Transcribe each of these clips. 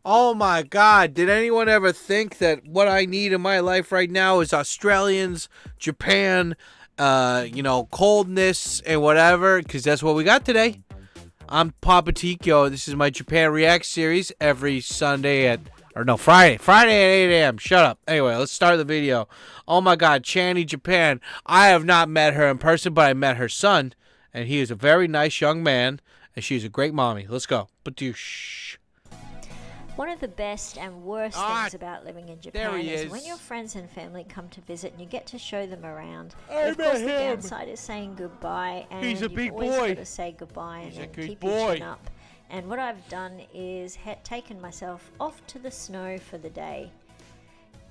Oh my God! Did anyone ever think that what I need in my life right now is Australians, Japan, coldness and whatever? Because that's what we got today. I'm Papa Tikyo. This is my Japan React series every Sunday Friday at 8 a.m. Shut up. Anyway, let's start the video. Oh my God, Channy, Japan. I have not met her in person, but I met her son, and he is a very nice young man, and she's a great mommy. Let's go. Badoosh. One of the best and worst things about living in Japan is when your friends and family come to visit and you get to show them around. But of course, the downside is saying goodbye, and He's a big you've always boy. got to say goodbye and He's a then good keep boy. your chin up. And what I've done is taken myself off to the snow for the day.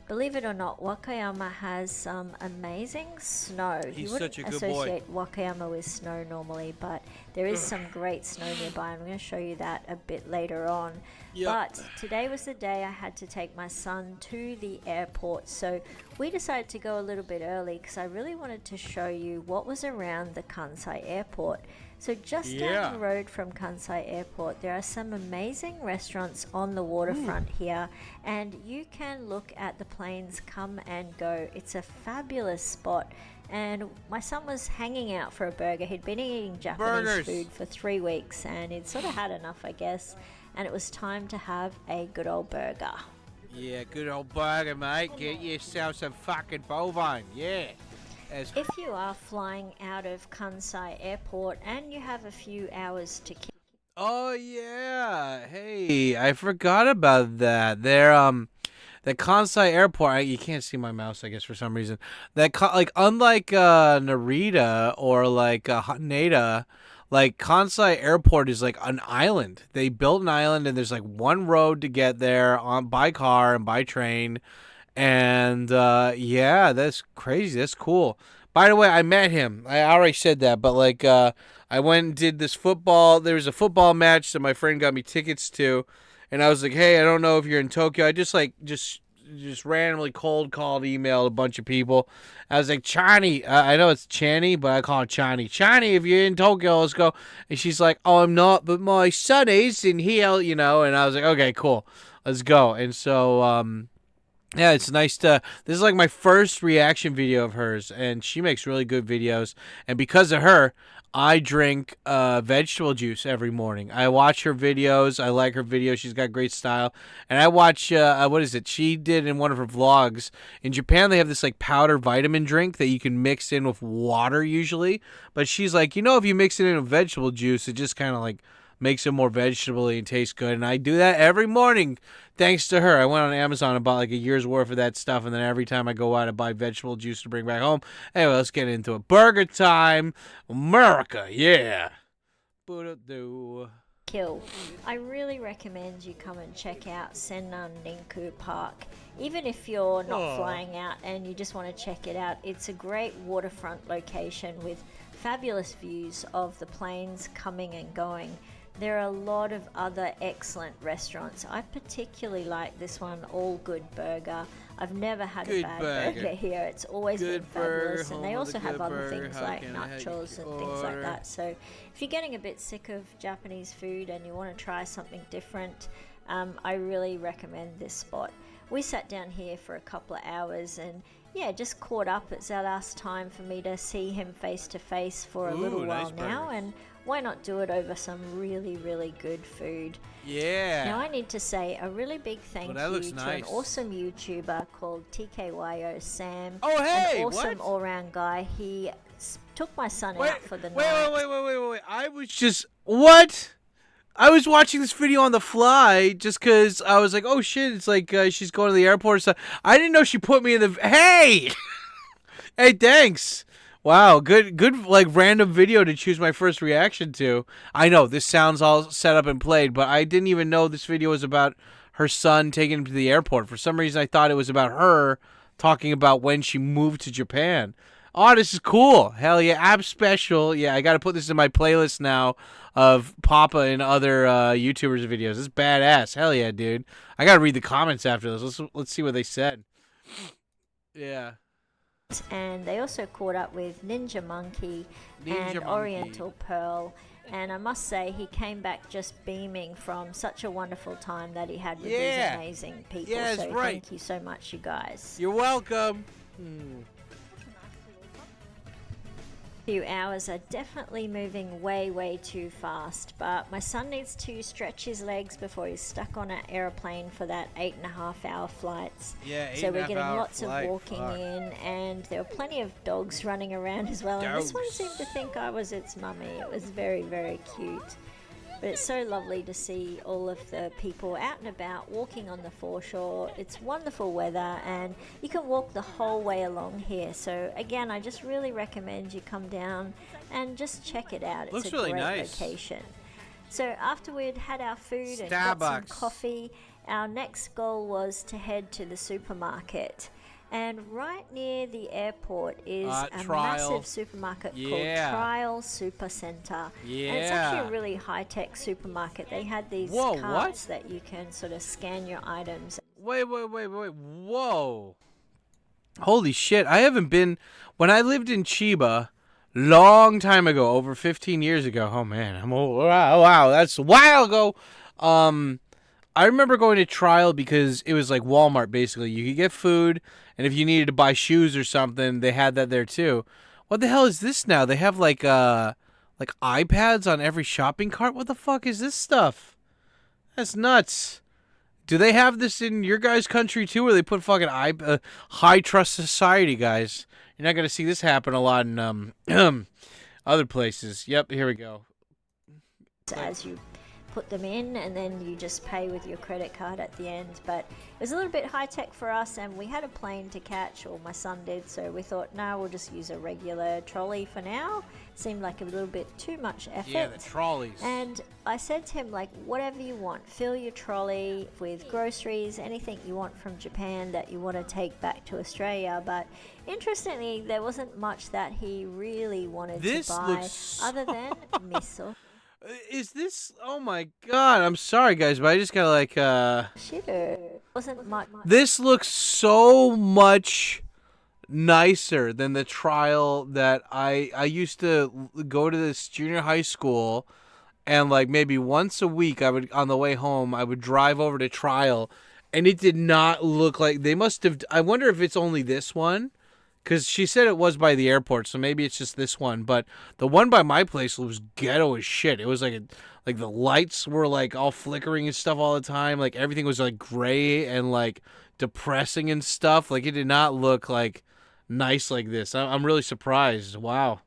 Believe it or not, Wakayama has some amazing snow. He's You such a wouldn't good boy. associate Wakayama with snow normally, but there is some great snow nearby. I'm going to show you that a bit later on. Yep. But today was the day I had to take my son to the airport, so we decided to go a little bit early because I really wanted to show you what was around the Kansai airport. So just down the road from Kansai Airport, there are some amazing restaurants on the waterfront here, and you can look at the planes come and go. It's a fabulous spot, and my son was hanging out for a burger. He'd been eating Japanese food for 3 weeks, and he'd sort of had enough, I guess, and it was time to have a good old burger. Yeah, good old burger, mate. Get yourself some fucking bovine. Yeah. If you are flying out of Kansai Airport and you have a few hours to kill. Oh yeah. Hey, I forgot about that. The Kansai Airport. You can't see my mouse, I guess, for some reason. Unlike Narita or like Haneda, like Kansai Airport is like an island. They built an island, and there's like one road to get there on by car and by train. And yeah, that's crazy. That's cool. By the way, I met him. I already said that, but I went and did this football. There was a football match that my friend got me tickets to, and I was like, "Hey, I don't know if you're in Tokyo." I just randomly cold called, emailed a bunch of people. I was like, "Chani, I know it's Chani, but I call it Chani. Chani, if you're in Tokyo, let's go." And she's like, "Oh, I'm not, but my son is in here, you know." And I was like, "Okay, cool, let's go." And so yeah, it's nice to. This is like my first reaction video of hers, and she makes really good videos. And because of her, I drink vegetable juice every morning. I watch her videos. I like her videos. She's got great style. And I watch, what is it? She did in one of her vlogs. In Japan, they have this like powder vitamin drink that you can mix in with water usually. But she's like, if you mix it in with vegetable juice, it just kind of like makes it more vegetable-y and tastes good. And I do that every morning thanks to her. I went on Amazon and bought like a year's worth of that stuff, and then every time I go out, I buy vegetable juice to bring back home. Anyway, let's get into it. Burger time. America, yeah. Boo-doo-doo. Kill. I really recommend you come and check out Sennan Ninku Park. Even if you're not flying out and you just want to check it out, it's a great waterfront location with fabulous views of the planes coming and going. There are a lot of other excellent restaurants. I particularly like this one, All Good Burger. I've never had a bad burger here. It's always been fabulous. And they also have other things like nachos and things like that. So if you're getting a bit sick of Japanese food and you want to try something different, I really recommend this spot. We sat down here for a couple of hours and yeah, just caught up. It's our last time for me to see him face to face for a little while now, and why not do it over some really, really good food? Yeah. Now I need to say a really big thank you to an awesome YouTuber called TkyoSam. Oh, hey, an awesome what? all-round guy. He took my son out for the night. Wait. I was just... What? I was watching this video on the fly just because I was like, oh shit, it's like she's going to the airport or something. I didn't know she put me in the... Hey! Hey, thanks. Wow, good like random video to choose my first reaction to. I know, this sounds all set up and played, but I didn't even know this video was about her son taking him to the airport. For some reason, I thought it was about her talking about when she moved to Japan. Oh, this is cool. Hell yeah, app special. Yeah, I got to put this in my playlist now of Papa and other YouTubers' videos. This is badass. Hell yeah, dude. I got to read the comments after this. Let's see what they said. Yeah. and they also caught up with Ninja Monkey Ninja and Monkey. Oriental Pearl. And I must say, he came back just beaming from such a wonderful time that he had with these amazing people. Yeah, that's so right. thank you so much, you guys. You're welcome. Few hours are definitely moving way too fast, but my son needs to stretch his legs before he's stuck on an aeroplane for that 8.5-hour flights. Yeah, so we're getting 8.5-hour lots flight. of walking in, and there were plenty of dogs running around as well. And this one Dogs. seemed to think I was its mummy. It was very cute. But it's so lovely to see all of the people out and about walking on the foreshore. It's wonderful weather, and you can walk the whole way along here. So again, I just really recommend you come down and just check it out. It's Looks a really great nice. location. So after we'd had our food and got some Starbucks. coffee, our next goal was to head to the supermarket. And right near the airport is a Trial. massive supermarket called Yeah. Trial Super Center. Yeah. And it's actually a really high-tech supermarket. They had these Whoa, carts that you can sort of scan your items. Wait. Whoa. Holy shit. I haven't been... When I lived in Chiba, long time ago, over 15 years ago. Oh, man. I'm old. Wow. That's a while ago. I remember going to Trial because it was like Walmart, basically. You could get food, and if you needed to buy shoes or something, they had that there, too. What the hell is this now? They have, like iPads on every shopping cart? What the fuck is this stuff? That's nuts. Do they have this in your guys' country, too, where they put fucking high trust society, guys? You're not going to see this happen a lot in other places. Yep, here we go. As you put them in, and then you just pay with your credit card at the end. But it was a little bit high tech for us, and we had a plane to catch, or my son did, so we thought, no, we'll just use a regular trolley for now. Seemed like a little bit too much effort. Yeah, the trolleys. And I said to him, like, whatever you want, fill your trolley with groceries, anything you want from Japan that you want to take back to Australia. But interestingly, there wasn't much that he really wanted This to buy looks other than miso. Is this... Oh, my God. I'm sorry, guys, but I just gotta, like, Shitter. Wasn't much. This looks so much nicer than the Trial that I used to go to this junior high school, and, like, maybe once a week, on the way home, I would drive over to Trial, and it did not look like... They must have... I wonder if it's only this one. Because she said it was by the airport, so maybe it's just this one. But the one by my place was ghetto as shit. It was like the lights were like all flickering and stuff all the time. Like everything was like gray and like depressing and stuff. Like it did not look like nice like this. I'm really surprised. Wow.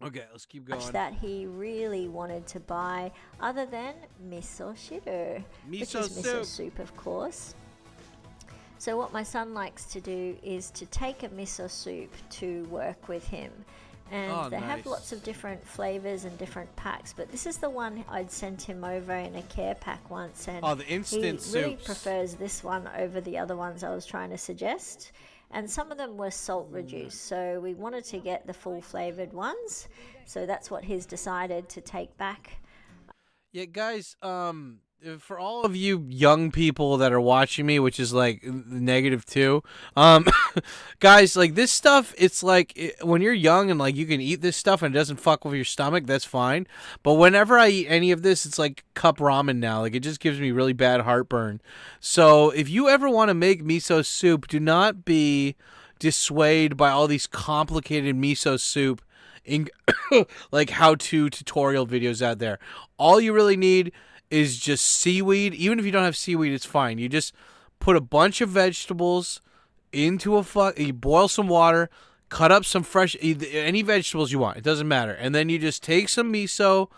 Okay, let's keep going. That he really wanted to buy other than miso shiru, which is miso soup, of course. So what my son likes to do is to take a miso soup to work with him. And they have lots of different flavors and different packs, but this is the one I'd sent him over in a care pack once, and the instant he really soups. prefers this one over the other ones I was trying to suggest. And some of them were salt reduced, so we wanted to get the full flavored ones. So that's what he's decided to take back. Yeah, guys, for all of you young people that are watching me, which is like -2, guys, like this stuff, it's like when you're young and like you can eat this stuff and it doesn't fuck with your stomach, that's fine. But whenever I eat any of this, it's like cup ramen now. Like it just gives me really bad heartburn. So if you ever want to make miso soup, do not be dissuaded by all these complicated miso soup in like how-to tutorial videos out there. All you really need is just seaweed. Even if you don't have seaweed, it's fine. You just put a bunch of vegetables into you boil some water, cut up some fresh, any vegetables you want. It doesn't matter. And then you just take some miso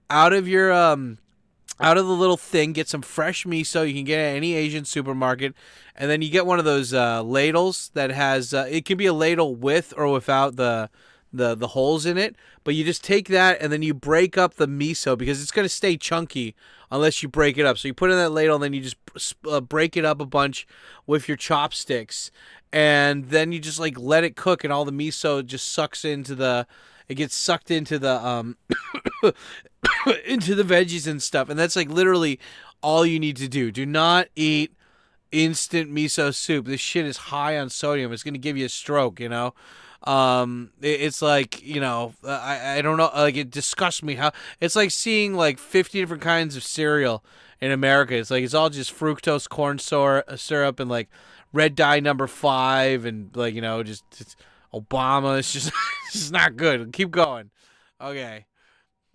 out of your, out of the little thing, get some fresh miso. You can get it at any Asian supermarket. And then you get one of those ladles that has, it can be a ladle with or without the holes in it, but you just take that and then you break up the miso because it's going to stay chunky unless you break it up. So you put it in that ladle and then you just break it up a bunch with your chopsticks, and then you just like let it cook, and all the miso just sucks into it gets sucked into the into the veggies and stuff. And that's like literally all you need to do. Do not eat instant miso soup. This shit is high on sodium. It's gonna give you a stroke, you know. It's like, you know, I don't know, like it disgusts me how it's like seeing like 50 different kinds of cereal in America. It's like it's all just fructose corn syrup and like red dye number 5 and like, you know, just it's Obama. It's just it's just not good. Keep going. Okay.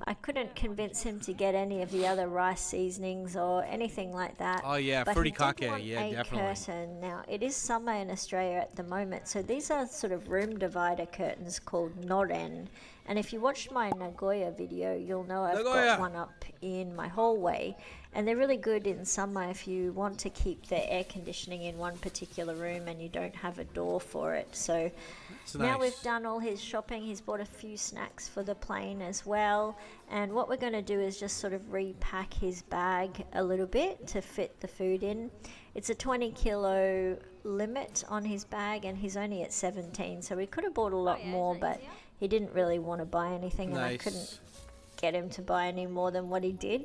I couldn't convince him to get any of the other rice seasonings or anything like that. Oh yeah, But he fruity did kake. want Yeah, a definitely. curtain. Now, it is summer in Australia at the moment, so these are sort of room divider curtains called noren. And if you watched my Nagoya video, you'll know I've got Nagoya. one up in my hallway. And they're really good in summer if you want to keep the air conditioning in one particular room and you don't have a door for it. So It's now we've nice. done all his shopping. He's bought a few snacks for the plane as well. And what we're going to do is just sort of repack his bag a little bit to fit the food in. It's a 20 kilo limit on his bag, and he's only at 17. So we could have bought a lot more, but he didn't really want to buy anything, and I couldn't Nice. get him to buy any more than what he did.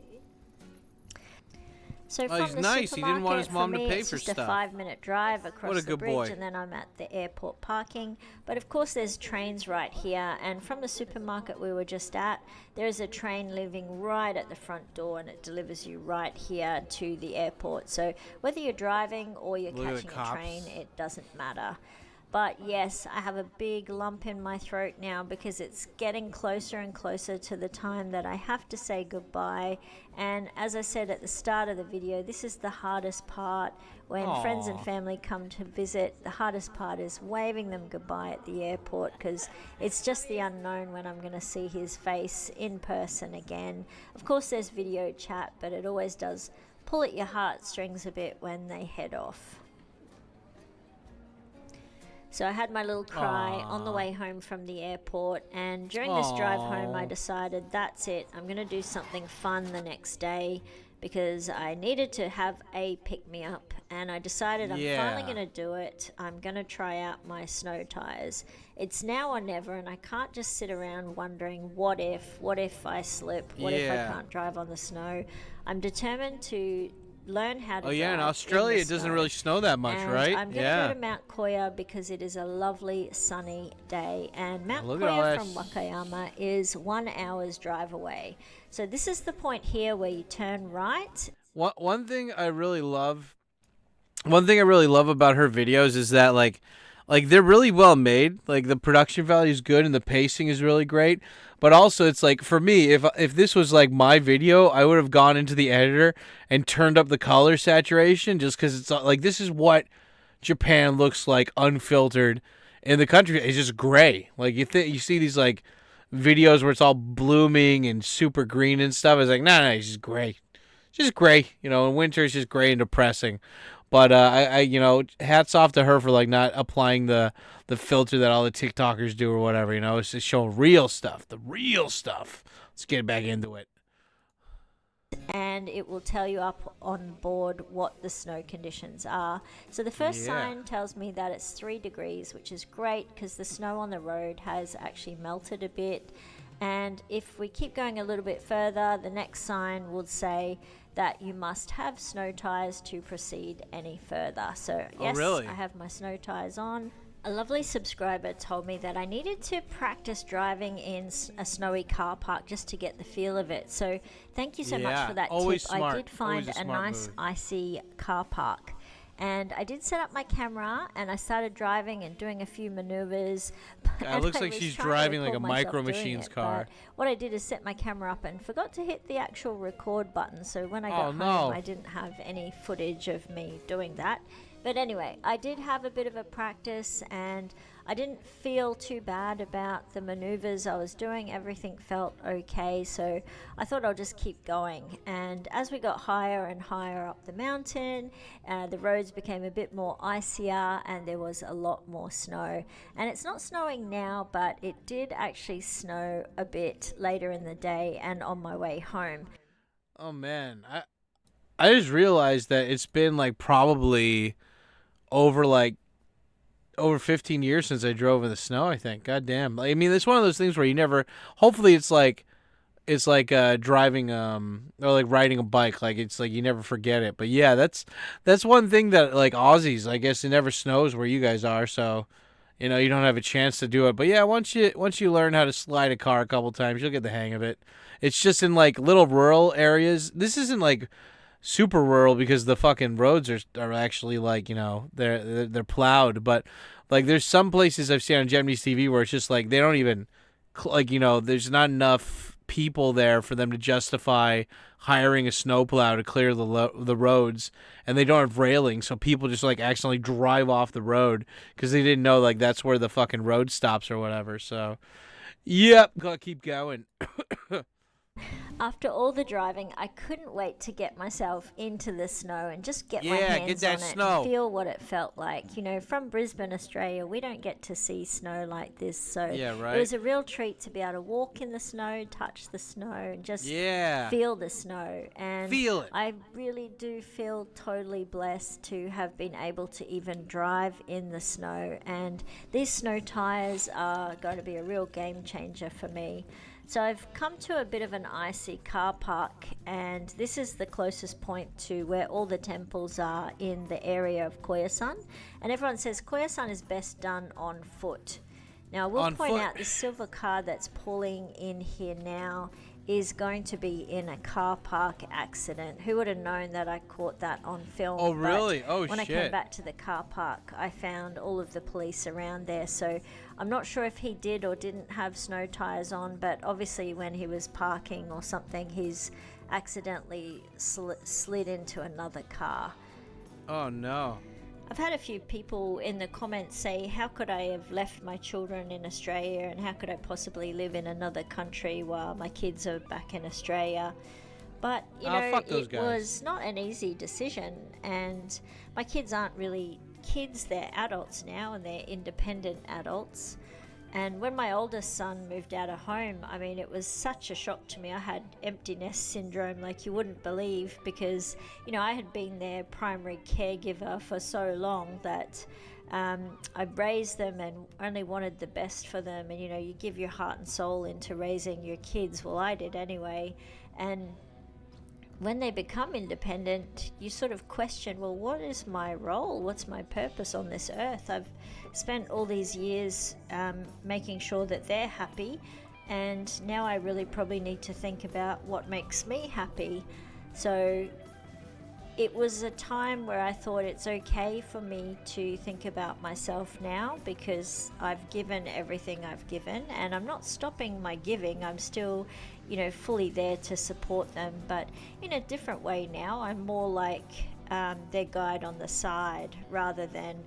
So Oh, from he's the nice. He didn't want supermarket, his for mom to me, pay it's for just a stuff. 5 minute drive What across a the good bridge, boy. and then I'm at the airport parking. But of course, there's trains right here, and from the supermarket we were just at, there is a train leaving right at the front door, and it delivers you right here to the airport. So whether you're driving or you're Look at the catching a train, cops. it doesn't matter. But yes, I have a big lump in my throat now because it's getting closer and closer to the time that I have to say goodbye. And as I said at the start of the video, this is the hardest part. When friends and Aw. family come to visit, the hardest part is waving them goodbye at the airport because it's just the unknown when I'm going to see his face in person again. Of course, there's video chat, but it always does pull at your heartstrings a bit when they head off. So I had my little cry on the Aw. way home from the airport, and during this drive home, I Aw. decided that's it. I'm going to do something fun the next day because I needed to have a pick me up, and I decided I'm finally Yeah. going to do it. I'm going to try out my snow tires. It's now or never, and I can't just sit around wondering what if I slip, what if I Yeah. can't drive on the snow. I'm determined to learn how Oh to yeah, in drive in the Australia it doesn't snow. really snow that much, And right? I'm going to go Yeah. to Mount Koya because it is a lovely sunny day. And Mount Look at all Koya that. from Wakayama is 1 hour's drive away. So this is the point here where you turn right. One thing I really love. One thing I really love about her videos is that like they're really well made. Like the production value is good and the pacing is really great. But also it's like for me, if this was like my video, I would have gone into the editor and turned up the color saturation just because it's like this is what Japan looks like unfiltered in the country. It's just gray. Like you see these like videos where it's all blooming and super green and stuff. It's like no, it's just gray. It's just gray. You know, in winter it's just gray and depressing. But you know, hats off to her for like not applying the filter that all the TikTokers do or whatever. You know, it's just showing real stuff, the real stuff. Let's get back into it. And it will tell you up on board what the snow conditions are. So the first Yeah. sign tells me that it's 3 degrees, which is great because the snow on the road has actually melted a bit. And if we keep going a little bit further, the next sign would say that you must have snow tires to proceed any further. So Oh, yes, really? I have my snow tires on. A lovely subscriber told me that I needed to practice driving in a snowy car park just to get the feel of it. So thank you so much Yeah, for that always tip. smart. I did find Always a a smart nice move. icy car park. And I did set up my camera and I started driving and doing a few maneuvers. It looks like she's driving like a Micro Machines car. What I did is set my camera up and forgot to hit the actual record button. So when I Oh, got home, no. I didn't have any footage of me doing that. But anyway, I did have a bit of a practice and I didn't feel too bad about the maneuvers I was doing. Everything felt okay, so I thought I'll just keep going. And as we got higher and higher up the mountain, the roads became a bit more icier and there was a lot more snow. And it's not snowing now, but it did actually snow a bit later in the day and on my way home. Oh man, I just realized that it's been like probably over like over 15 years since I drove in the snow. I think. God damn. I mean, it's one of those things where you never. Hopefully, it's like it's like driving or like riding a bike. Like it's like you never forget it. But yeah, that's one thing that like Aussies, I guess it never snows where you guys are, so you know you don't have a chance to do it. But yeah, once you learn how to slide a car a couple times, you'll get the hang of it. It's just in like little rural areas. This isn't like super rural because the fucking roads are actually like, you know, they're plowed, but like there's some places I've seen on Japanese TV where it's just like they don't even like, you know, there's not enough people there for them to justify hiring a snowplow to clear the roads, and they don't have railings, so people just like accidentally drive off the road because they didn't know like that's where the fucking road stops or whatever. So yep, gotta keep going. After all the driving, I couldn't wait to get myself into the snow and just get my Yeah, get hands that on it and snow. feel what it felt like. You know, from Brisbane, Australia, we don't get to see snow like this. So Yeah, it right. was a real treat to be able to walk in the snow, touch the snow, and just Yeah, feel the snow. And feel it. I really do feel totally blessed to have been able to even drive in the snow. And these snow tires are going to be a real game changer for me. So I've come to a bit of an icy car park, and this is the closest point to where all the temples are in the area of Koyasan. And everyone says Koyasan is best done on foot. Now, I will On point foot. out the silver car that's pulling in here now is going to be in a car park accident. Who would have known that I caught that on film? Oh, But really? Oh, when I came shit. back to the car park, I found all of the police around there. So I'm not sure if he did or didn't have snow tires on, but obviously when he was parking or something, he's accidentally slid into another car. Oh, no. I've had a few people in the comments say, how could I have left my children in Australia and how could I possibly live in another country while my kids are back in Australia? But, you know, Fuck those it guys. was not an easy decision, and my kids aren't really kids, they're adults now and they're independent adults. And when my oldest son moved out of home, I mean, it was such a shock to me. I had empty nest syndrome like you wouldn't believe because, you know, I had been their primary caregiver for so long that I raised them and only wanted the best for them. And, you know, you give your heart and soul into raising your kids. Well, I did anyway. And when they become independent, you sort of question, well, what is my role? What's my purpose on this earth? I've spent all these years making sure that they're happy, and now I really probably need to think about what makes me happy. So it was a time where I thought it's okay for me to think about myself now because I've given everything I've given, and I'm not stopping my giving. I'm still, you know, fully there to support them, but in a different way now. I'm more like their guide on the side rather than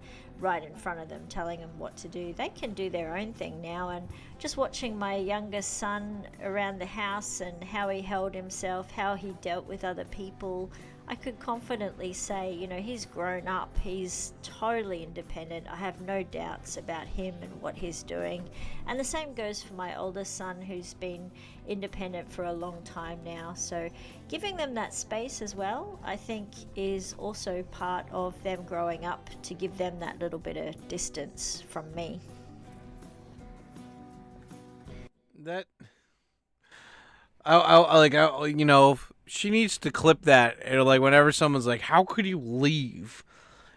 right in front of them telling them what to do. They can do their own thing now, and just watching my youngest son around the house and how he held himself, how he dealt with other people, I could confidently say, you know, he's grown up. He's totally independent. I have no doubts about him and what he's doing. And the same goes for my oldest son, who's been independent for a long time now. So giving them that space as well, I think, is also part of them growing up, to give them that little bit of distance from me. That you know, she needs to clip that. And, like whenever someone's like, "How could you leave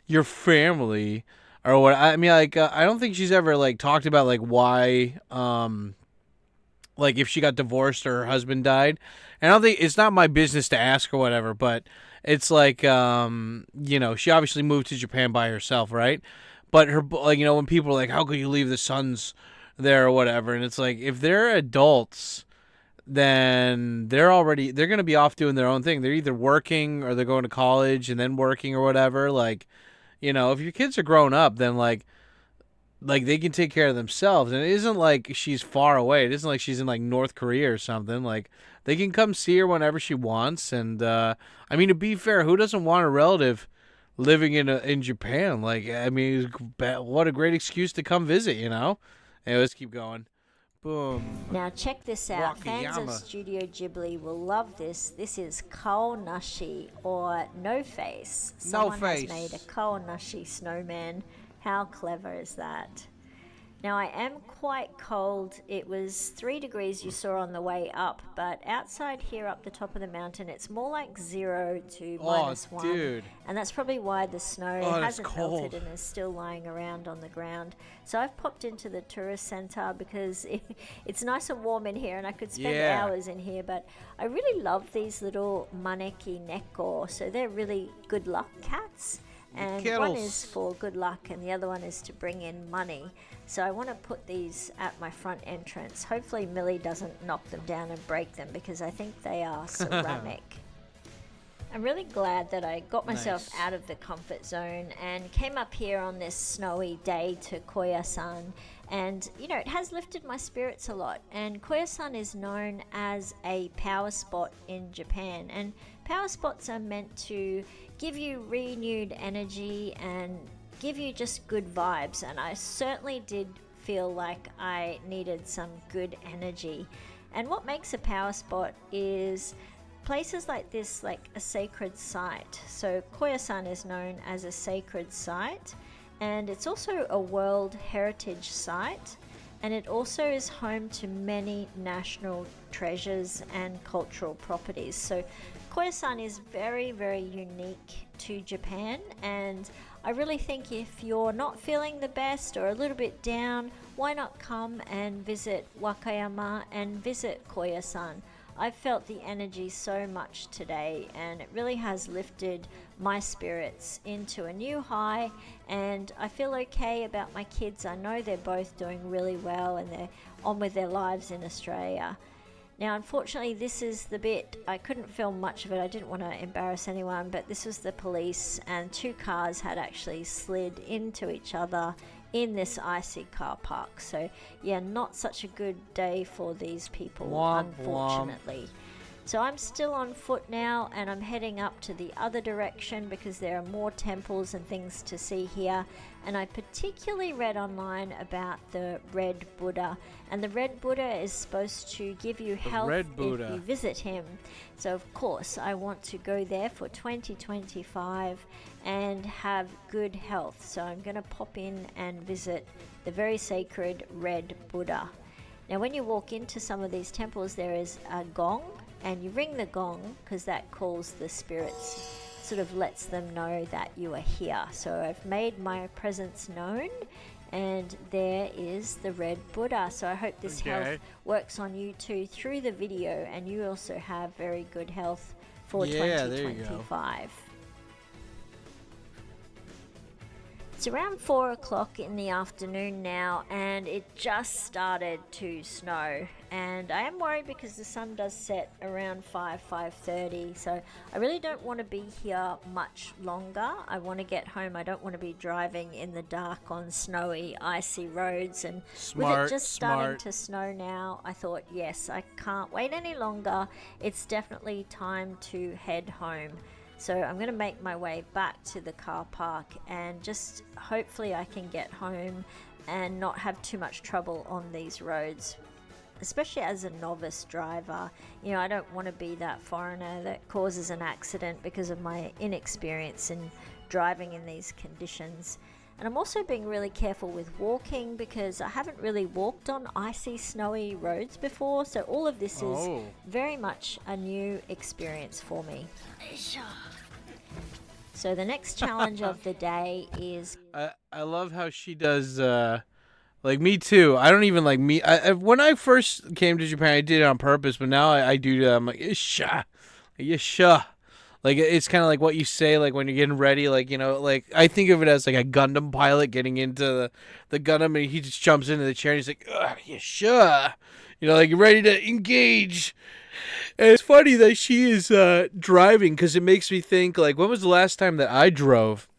your family?" or what? I mean, like I don't think she's ever like talked about like why, like if she got divorced or her husband died. And I don't think it's not my business to ask or whatever. But it's like, you know, she obviously moved to Japan by herself, right? But her, like, you know, when people are like, "How could you leave the sons there?" or whatever, and it's like if they're adults, then they're gonna be off doing their own thing. They're either working or they're going to college and then working or whatever. Like, you know, if your kids are grown up, then like they can take care of themselves. And it isn't like she's far away. It isn't like she's in like North Korea or something. Like they can come see her whenever she wants. And I mean, to be fair, who doesn't want a relative living in Japan? Like, I mean, what a great excuse to come visit. You know. Hey, let's keep going. Boom. Now check this out. Fans of Wakayama. Studio Ghibli will love this. This is Kaonashi, or No Face. No Someone face. has made a Kaonashi snowman. How clever is that? Now, I am quite cold. It was 3 degrees you saw on the way up, but outside here up the top of the mountain, it's more like 0 to Oh, -1. dude. And that's probably why the snow Oh, that's hasn't cold. melted and is still lying around on the ground. So I've popped into the tourist center because it's nice and warm in here and I could spend Yeah. hours in here. But I really love these little maneki neko. So they're really good luck cats. And one is Kettles. for good luck and the other one is to bring in money. So I want to put these at my front entrance. Hopefully Millie doesn't knock them down and break them because I think they are ceramic. I'm really glad that I got myself Nice. out of the comfort zone and came up here on this snowy day to Koyasan. And, you know, it has lifted my spirits a lot. And Koyasan is known as a power spot in Japan. And power spots are meant to give you renewed energy and give you just good vibes. And I certainly did feel like I needed some good energy. And what makes a power spot is places like this, like a sacred site. So Koyasan is known as a sacred site, and it's also a World Heritage Site, and it also is home to many national treasures and cultural properties. So Koyasan is very, very unique to Japan, and I really think if you're not feeling the best or a little bit down, why not come and visit Wakayama and visit Koyasan? I've felt the energy so much today, and it really has lifted my spirits into a new high, and I feel okay about my kids. I know they're both doing really well and they're on with their lives in Australia. Now, unfortunately, this is the bit, I couldn't film much of it, I didn't want to embarrass anyone, but this was the police, and 2 cars had actually slid into each other in this icy car park. So yeah, not such a good day for these people, Womp unfortunately. So I'm still on foot now, and I'm heading up to the other direction because there are more temples and things to see here. And I particularly read online about the Red Buddha, and the Red Buddha is supposed to give you health Red if Buddha. you visit him. So of course I want to go there for 2025 and have good health. So I'm going to pop in and visit the very sacred Red Buddha. Now when you walk into some of these temples, there is a gong, and you ring the gong because that calls the spirits, sort of lets them know that you are here. So I've made my presence known, and there is the Red Buddha. So I hope this health works on you too through the video, and you also have very good health for Yeah, there you go. 2025. It's around 4 o'clock in the afternoon now, and it just started to snow, and I am worried because the sun does set around 5:30, so I really don't want to be here much longer. I want to get home. I don't want to be driving in the dark on snowy, icy roads, and with it just starting to snow now, I thought, yes, I can't wait any longer. It's definitely time to head home. So I'm going to make my way back to the car park, and just hopefully I can get home and not have too much trouble on these roads, especially as a novice driver. You know, I don't want to be that foreigner that causes an accident because of my inexperience in driving in these conditions. And I'm also being really careful with walking because I haven't really walked on icy, snowy roads before. So all of this is very much a new experience for me. So the next challenge of the day is... I love how she does, like, me too. I don't even like me. When I first came to Japan, I did it on purpose, but now I do, I'm like, Isha. Yesha. Like, it's kind of like what you say, like, when you're getting ready, like, you know, like, I think of it as, like, a Gundam pilot getting into the Gundam, and he just jumps into the chair, and he's like, yeah, sure. You know, like, you're ready to engage. And it's funny that she is driving, because it makes me think, like, when was the last time that I drove?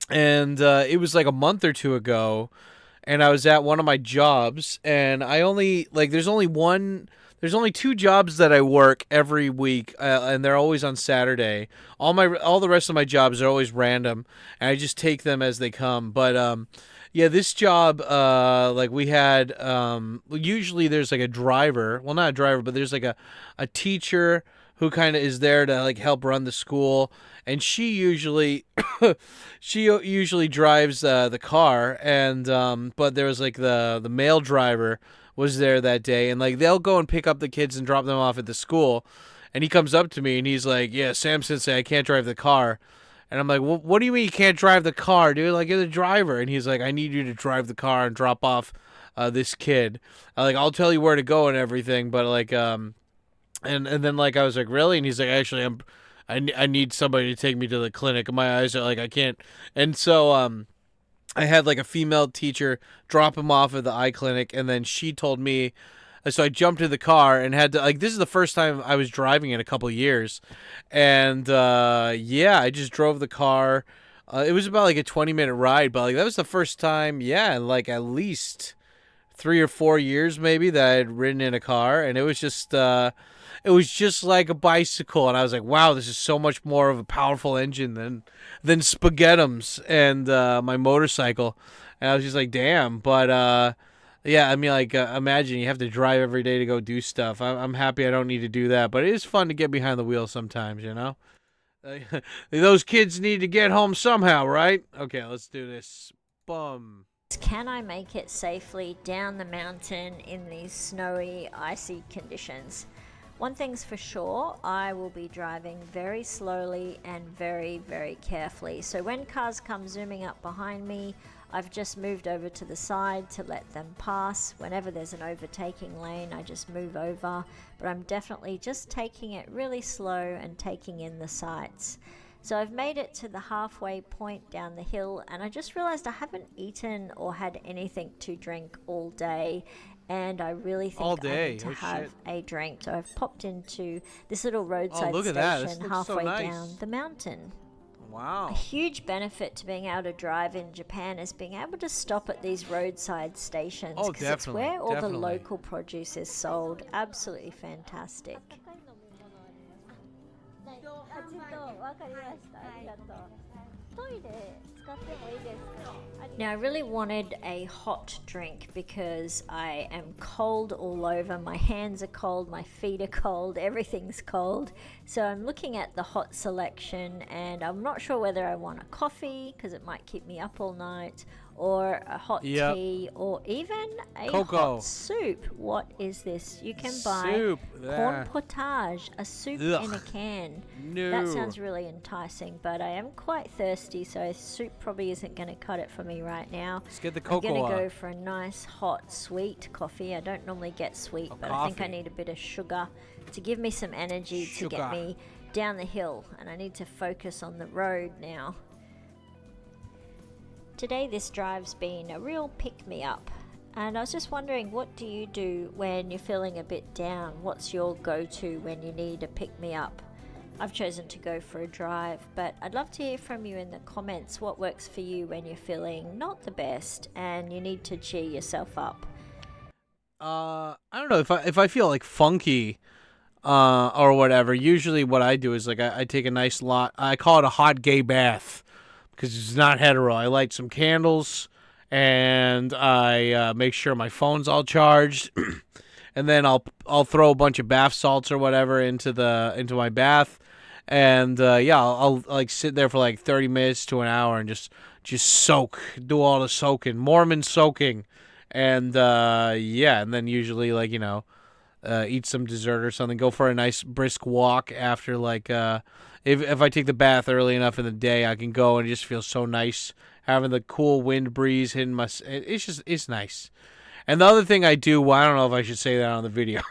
And it was, like, a month or two ago, and I was at one of my jobs, and I only, like, there's only 2 jobs that I work every week, and they're always on Saturday. All the rest of my jobs are always random, and I just take them as they come. But yeah, this job, like, we had, usually there's like a driver. Well, not a driver, but there's like a teacher who kind of is there to like help run the school, and she usually drives the car, and but there was like the male driver was there that day, and like they'll go and pick up the kids and drop them off at the school, and he comes up to me and he's like, "Yeah, Sam Sensei, I can't drive the car." And I'm like, well, "What do you mean you can't drive the car, dude? Like, you're the driver." And he's like, "I need you to drive the car and drop off this kid. Like, I'll tell you where to go and everything, but like, and then like I was like, really?" And he's like, "Actually, I need somebody to take me to the clinic. My eyes are like, I can't." And so I had like a female teacher drop him off at the eye clinic, and then she told me. So I jumped in the car and had to like. This is the first time I was driving in a couple of years, and yeah, I just drove the car. It was about like a 20-minute ride, but like that was the first time, yeah, in like at least 3 or 4 years maybe that I had ridden in a car, and it was just like a bicycle, and I was like, wow, this is so much more of a powerful engine than Spaghettum's and my motorcycle, and I was just like, damn, but yeah, I mean, like, imagine you have to drive every day to go do stuff. I'm happy I don't need to do that, but it is fun to get behind the wheel sometimes, you know? Those kids need to get home somehow, right? Okay, let's do this. Bum. Can I make it safely down the mountain in these snowy, icy conditions? One thing's for sure, I will be driving very slowly and very, very carefully. So when cars come zooming up behind me, I've just moved over to the side to let them pass. Whenever there's an overtaking lane, I just move over. But I'm definitely just taking it really slow and taking in the sights. So I've made it to the halfway point down the hill, and I just realized I haven't eaten or had anything to drink all day, and I really think I need to have a drink. So I've popped into this little roadside station halfway down the mountain. Wow. A huge benefit to being able to drive in Japan is being able to stop at these roadside stations, because it's where all the local produce is sold. Absolutely fantastic. Now I really wanted a hot drink because I am cold all over. My hands are cold, my feet are cold, everything's cold. So I'm looking at the hot selection, and I'm not sure whether I want a coffee because it might keep me up all night, or a hot tea, or even a hot soup. What is this? You can buy corn potage, a soup in a can. No. That sounds really enticing, but I am quite thirsty, so soup probably isn't going to cut it for me right now. Let's get the cocoa. I'm going to go for a nice hot sweet coffee. I don't normally get sweet, but I think I need a bit of sugar to give me some energy to get me down the hill, and I need to focus on the road now. Today this drive's been a real pick-me-up, and I was just wondering, what do you do when you're feeling a bit down? What's your go-to when you need a pick-me-up? I've chosen to go for a drive, but I'd love to hear from you in the comments what works for you when you're feeling not the best and you need to cheer yourself up. I don't know, if I feel like funky or whatever, usually what I do is like I take a nice I call it a hot gay bath, because it's not hetero. I light some candles, and I make sure my phone's all charged, and then I'll throw a bunch of bath salts or whatever into my bath, and yeah, I'll like sit there for like 30 minutes to an hour and just soak, do all the soaking, Mormon soaking, and yeah, and then usually like eat some dessert or something, go for a nice brisk walk after like if I take the bath early enough in the day, I can go and it just feels so nice having the cool wind breeze hitting my. It's nice. And the other thing I do, well, I don't know if I should say that on the video,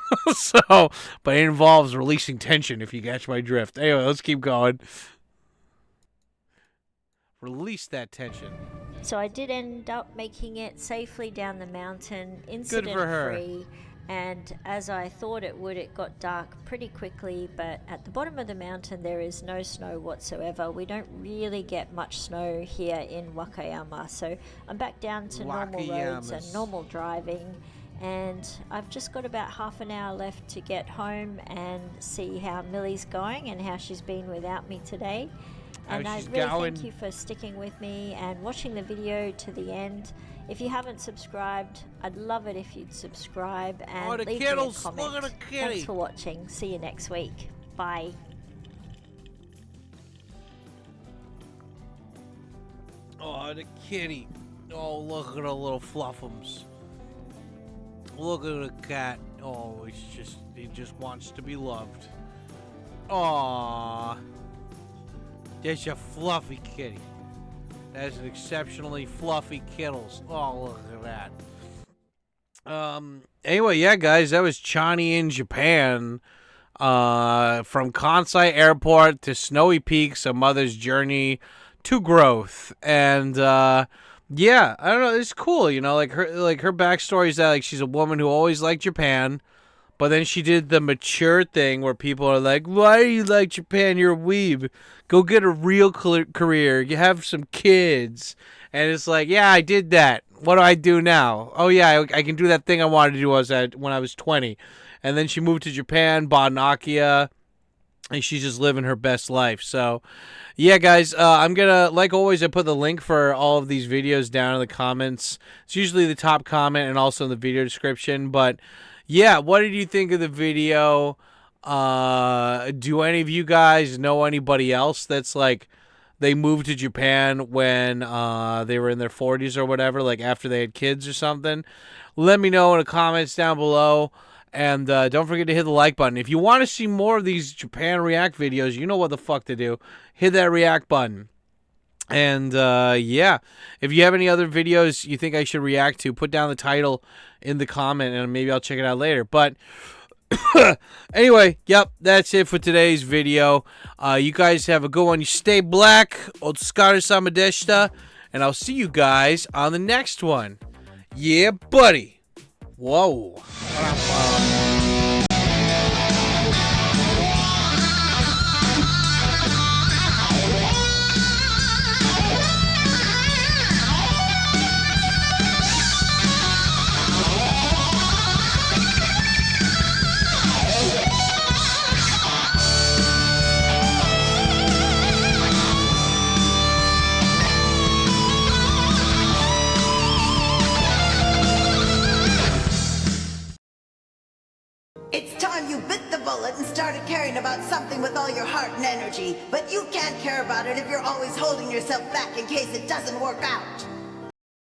but it involves releasing tension. If you catch my drift. Anyway, let's keep going. Release that tension. So I did end up making it safely down the mountain, Good for her. incident-free. And as I thought it would, it got dark pretty quickly, but at the bottom of the mountain there is no snow whatsoever. We don't really get much snow here in Wakayama, so I'm back down to normal roads and normal driving, and I've just got about half an hour left to get home and see how Millie's going and how she's been without me today. And I really thank you for sticking with me and watching the video to the end. If you haven't subscribed, I'd love it if you'd subscribe and leave me a comment. Thanks for watching. See you next week. Bye. Bye. Oh, the kitty. Oh, look at the little fluffums. Look at the cat. Oh, he just wants to be loved. Aww. That's a fluffy kitty. That's an exceptionally fluffy kittles. Oh, look at that. Anyway, yeah, guys, that was Chani in Japan. From Kansai Airport to snowy peaks, a mother's journey to growth. And yeah, I don't know, it's cool, you know, like her backstory is that like she's a woman who always liked Japan, but then she did the mature thing where people are like, why do you like Japan? You're a weeb. Go get a real career. You have some kids. And it's like, yeah, I did that. What do I do now? Oh, yeah, I can do that thing I wanted to do when I was 20. And then she moved to Japan, bought an Akia, and she's just living her best life. So, yeah, guys, I'm going to, like always, I put the link for all of these videos down in the comments. It's usually the top comment and also in the video description. But, yeah, what did you think of the video? Do any of you guys know anybody else that's like they moved to Japan when they were in their 40s or whatever, like after they had kids or something? Let me know in the comments down below. And don't forget to hit the like button. If you want to see more of these Japan React videos, you know what the fuck to do. Hit that React button. And yeah, if you have any other videos you think I should react to, put down the title in the comment and maybe I'll check it out later. But anyway, yep, that's it for today's video. You guys have a good one. You stay black. Otsukaresama deshita. And I'll see you guys on the next one. Yeah, buddy. Whoa. It's time you bit the bullet and started caring about something with all your heart and energy. But you can't care about it if you're always holding yourself back in case it doesn't work out.